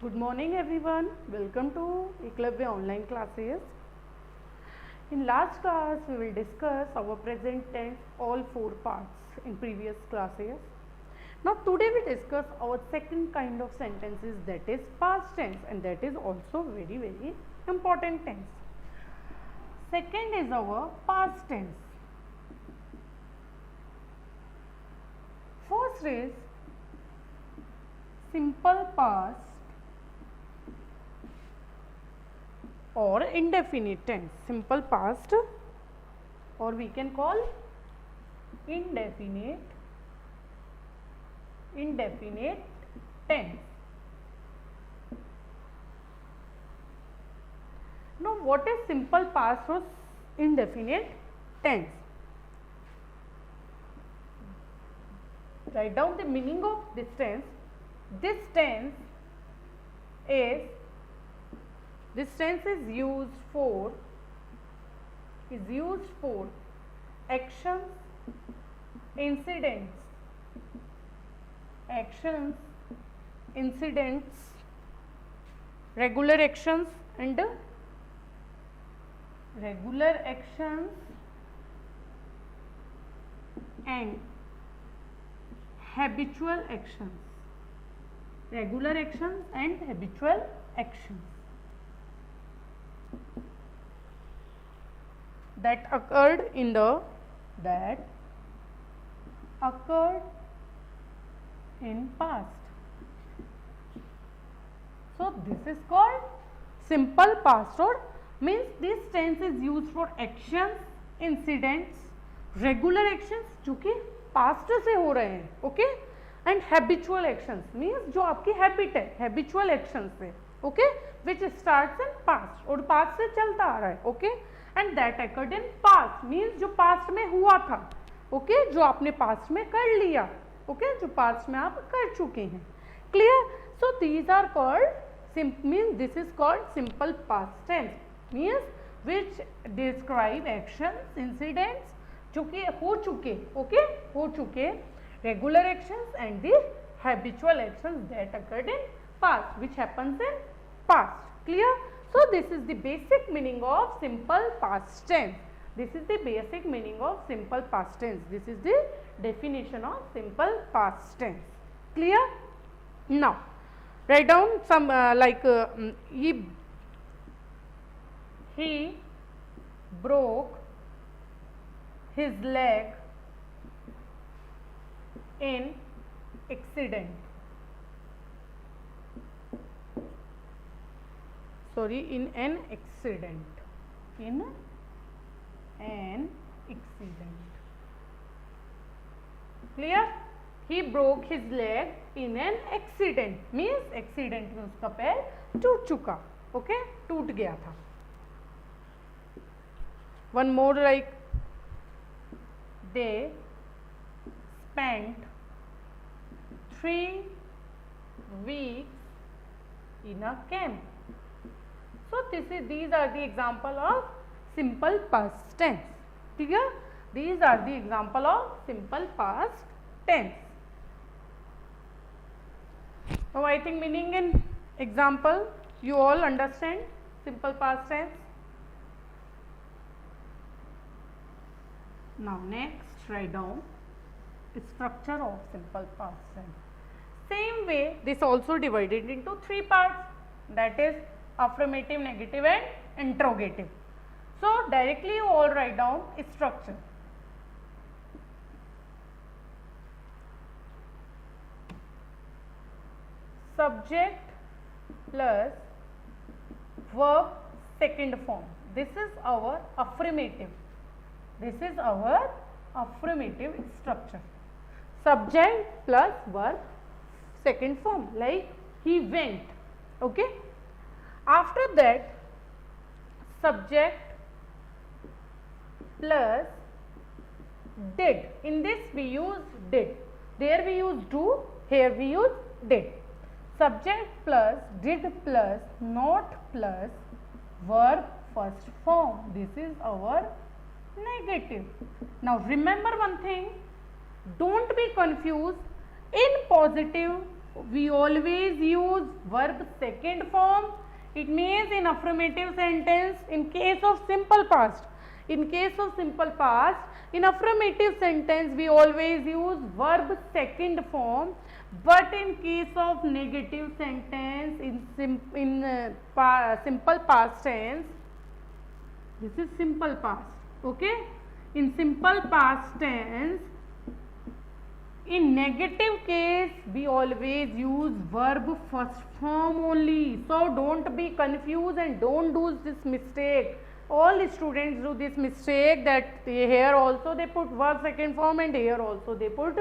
Good morning everyone. Welcome to Eklavya online classes. In last class we will discuss our present tense all four parts in previous classes. Now today we discuss our second kind of sentences, that is past tense, and that is also very important tense. Second is our past tense. First is simple past or indefinite tense. Simple past, or we can call indefinite tense. Now what is simple past or indefinite tense? Write down the meaning of this tense. This tense is used for actions, incidents, regular actions and habitual actions. Regular actions and habitual actions that occurred in past. So this is called simple past, or means this tense is used for actions, incidents, regular actions जो कि past से हो रहे हैं, okay, and habitual actions means जो आपकी habit है, habitual actions से, okay, which starts in past और past से चलता आ रहा है, okay, and that occurred in past means जो past में हुआ था, okay, जो आपने past में कर लिया, okay, जो past में आप कर चुके हैं, clear? So these are called means this is called simple past tense, means which describe actions, incidents जो कि हो चुके, okay, हो चुके, regular actions and the habitual actions that occurred in past, which happens in past, clear? So this is the basic meaning of simple past tense. This is the basic meaning of simple past tense. This is the definition of simple past tense, clear? Now write down some he broke his leg in accident. In an accident. In an accident. Clear? He broke his leg in an accident. Means accident में उसका पैर टूट चुका. Okay? टूट गया था. One more like they spent 3 weeks in a camp. So these are the example of simple past tense. Clear? These are the example of simple past tense. Now I think meaning in example you all understand simple past tense. Now next write down the structure of simple past tense. Same way this also divided into 3 parts, that is affirmative, negative and interrogative. So directly you all write down structure. Subject plus verb second form. This is our affirmative. This is our affirmative structure. Subject plus verb second form, like he went, okay. After that subject plus did. In this we use did. There we use do, here we use did. Subject plus did plus not plus verb first form. This is our negative. Now remember one thing, don't be confused in positive we always use verb second form. It means in affirmative sentence, in case of simple past, in case of simple past, in affirmative sentence we always use verb second form, but in case of negative sentence, in simple past tense, this is simple past, okay. In simple past tense, in negative case we always use verb first form only. So don't be confused and don't do this mistake. All the students do this mistake that here also they put verb second form and here also they put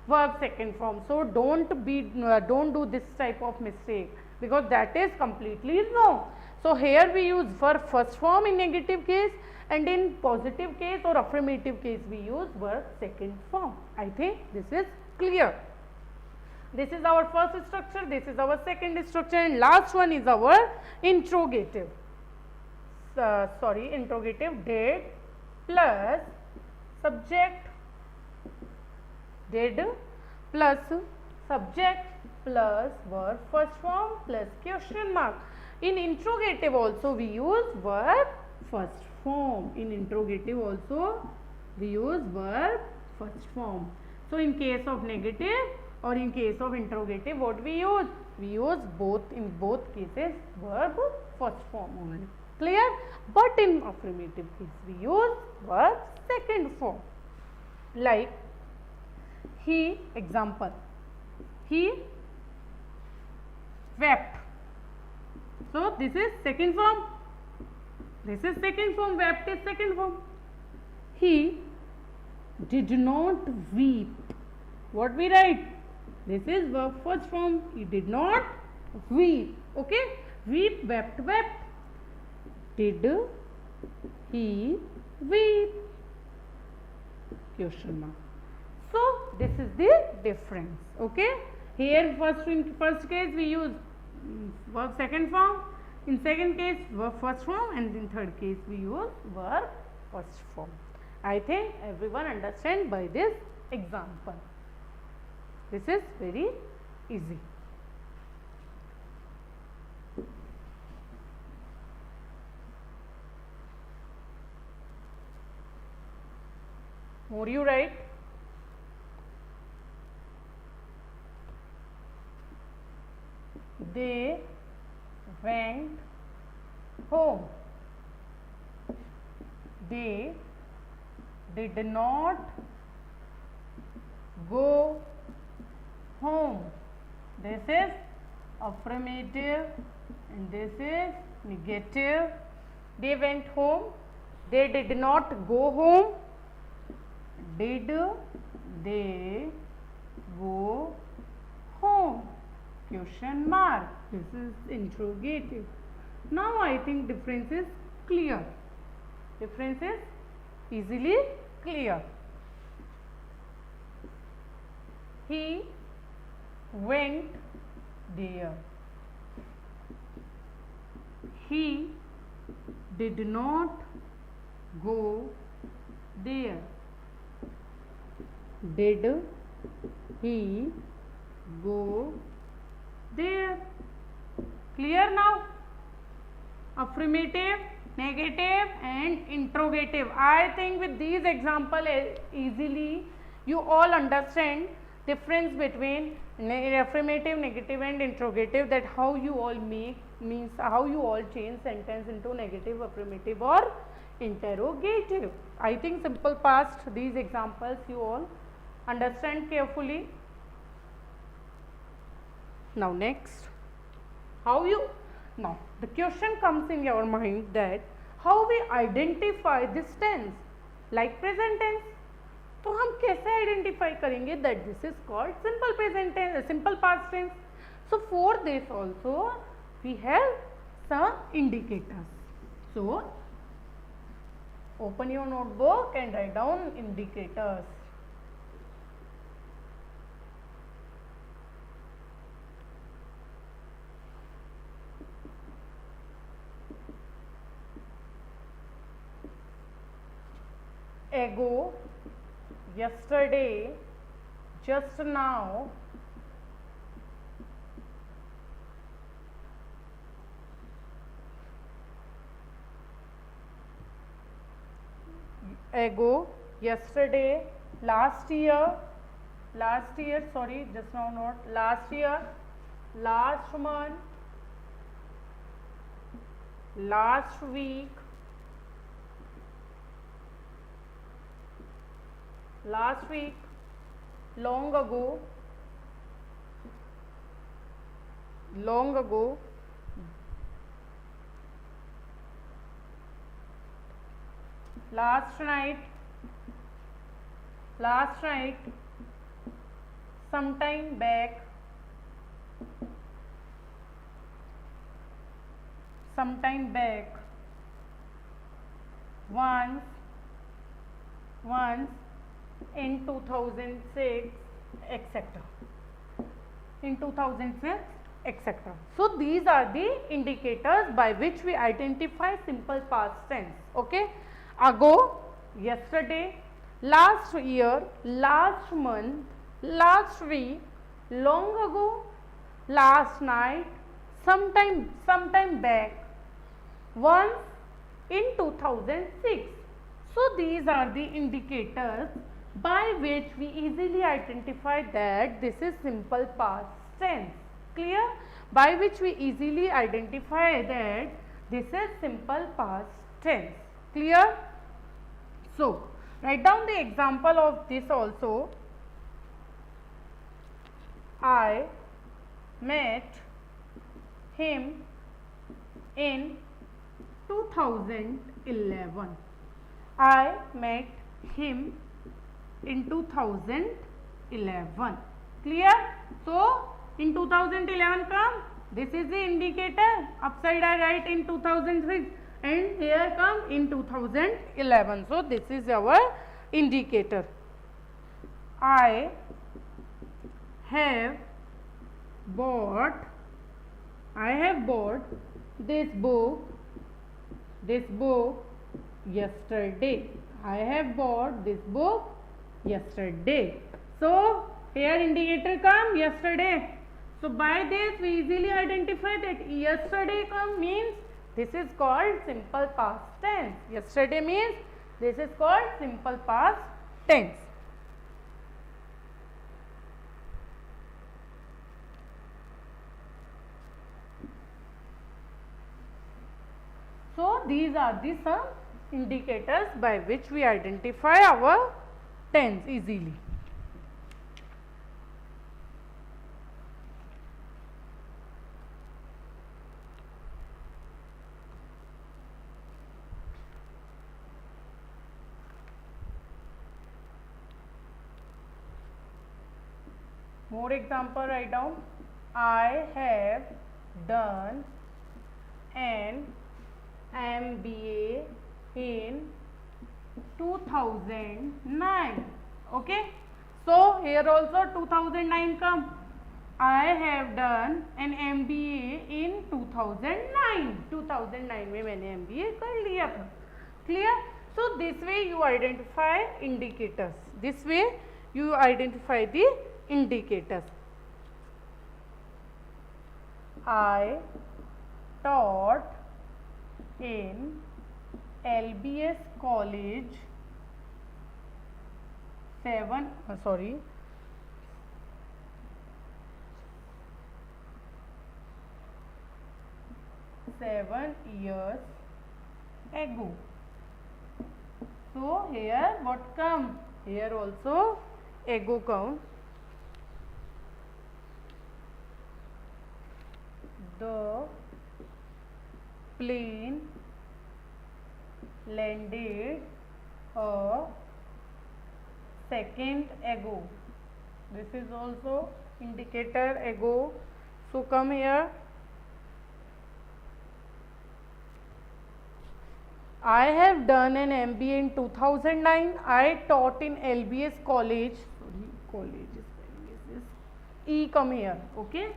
verb second form. So don't do this type of mistake, because that is completely wrong. So here we use verb first form in negative case, and in positive case or affirmative case we use verb second form. I think this is clear. This is our first structure, this is our second structure, and last one is our interrogative. Interrogative. Did plus subject, did plus subject plus verb first form plus question mark. In interrogative also we use verb first form. In interrogative also we use verb first form. So in case of negative or in case of interrogative, what we use? We use both, in both cases verb first form only. Clear? But in affirmative case we use verb second form. Like he, example, he wept. So this is second form. This is second form. Wept is second form. He did not weep. What we write? This is verb first form. He did not weep. Okay? Weep, wept, wept. Did he weep? Question mark. So this is the difference. Okay? Here in first case we use verb second form. In second case verb first form, and in third case we use verb first form. I think everyone understand by this example. This is very easy. More you write. They went home. They did not go home. This is affirmative and this is negative. They went home. They did not go home. Did they go home? Question mark. This is interrogative. Now I think difference is clear. Difference is easily clear. He went there. He did not go there. Did he go there? Clear now? Affirmative, negative and interrogative. I think with these examples easily you all understand difference between affirmative, negative and interrogative, that how you all make, means how you all change sentence into negative, affirmative or interrogative. I think simple past, these examples you all understand carefully. Now next, how you, now the question comes in your mind that how we identify this tense, like present tense. तो हम कैसे identify करेंगे that this is called simple present tense, simple past tense. So for this also we have some indicators. So open your notebook and write down indicators. Ago, yesterday, just now, ago, yesterday, last year, sorry, just now not, last year, last month, last week, long ago, last night, sometime back, once in 2006, etc. in 2006, etc. So these are the indicators by which we identify simple past tense. Okay, ago, yesterday, last year, last month, last week, long ago, last night, sometime back, once in 2006. So these are the indicators by which we easily identify that this is simple past tense. Clear? By which we easily identify that this is simple past tense. Clear? So write down the example of this also. I met him in 2011. I met him in 2011. Clear? So in 2011 come, this is the indicator, upside I write in 2006 and here come in 2011. So this is our indicator. I have bought this book yesterday. I have bought this book yesterday. So here indicator come yesterday. So by this we easily identify that yesterday come means this is called simple past tense. Yesterday means this is called simple past tense. So these are the some indicators by which we identify our tense easily. More example, write down. I have done an MBA in 2009. Okay, so here also 2009 come. I have done an MBA in 2009. 2009 में मैंने MBA कर लिया था. Clear? So this way you identify indicators. This way you identify the indicators. I taught in LBS college 7 years ago. So here what come? Here also ago come. The plane landed a second ago. This is also indicator ago. So come here. I have done an MBA in 2009. I taught in LBS college. Sorry, college is this. E come here. Okay.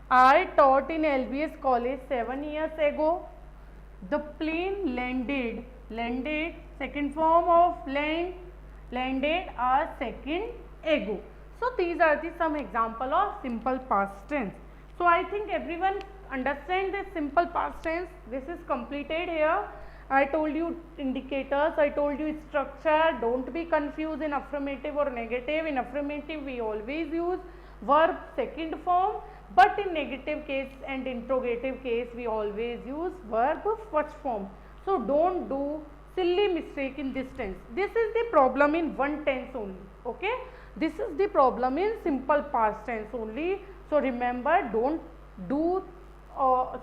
I taught in LBS college 7 years ago. The plane landed, second form of landed a second ago. So these are the some example of simple past tense. So I think everyone understand this simple past tense. This is completed here. I told you indicators, I told you structure. Don't be confused in affirmative or negative. In affirmative we always use verb second form, but in negative case and interrogative case we always use verb first form. So don't do silly mistake in this tense. This is the problem in one tense only. Okay, this is the problem in simple past tense only. So remember, don't do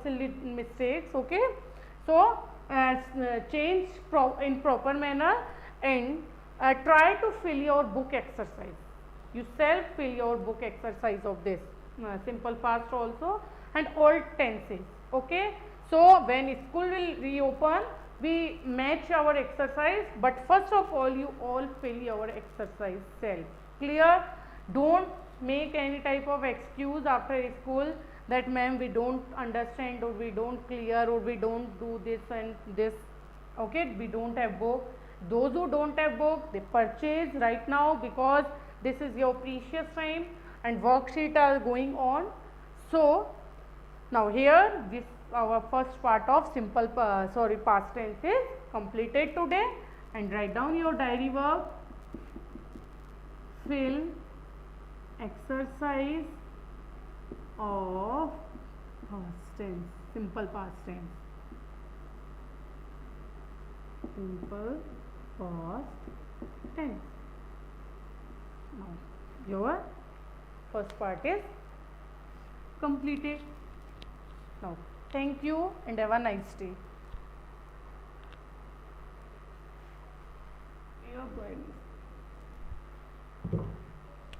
silly mistakes. Okay, so change in proper manner, and try to fill your book exercise. You self fill your book exercise of this simple past also and all tenses. Okay, so when school will reopen, we match our exercise, but first of all you all fill your exercise self. Clear? Don't make any type of excuse after school that ma'am we don't understand, or we don't clear, or we don't do this and this. Okay, we don't have book. Those who don't have book, they purchase right now, because this is your precious time and worksheet are going on. So now here this our first part of simple past tense is completed today, and write down your diary work. Fill exercise of past tense, simple past tense, simple past tense. Now your first part is completed. Now thank you and have a nice day.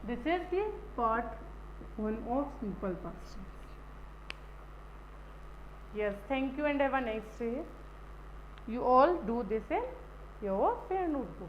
This is the part 1 of simple past tense. Yes, thank you and have a nice day. You all do this in your fair notebook.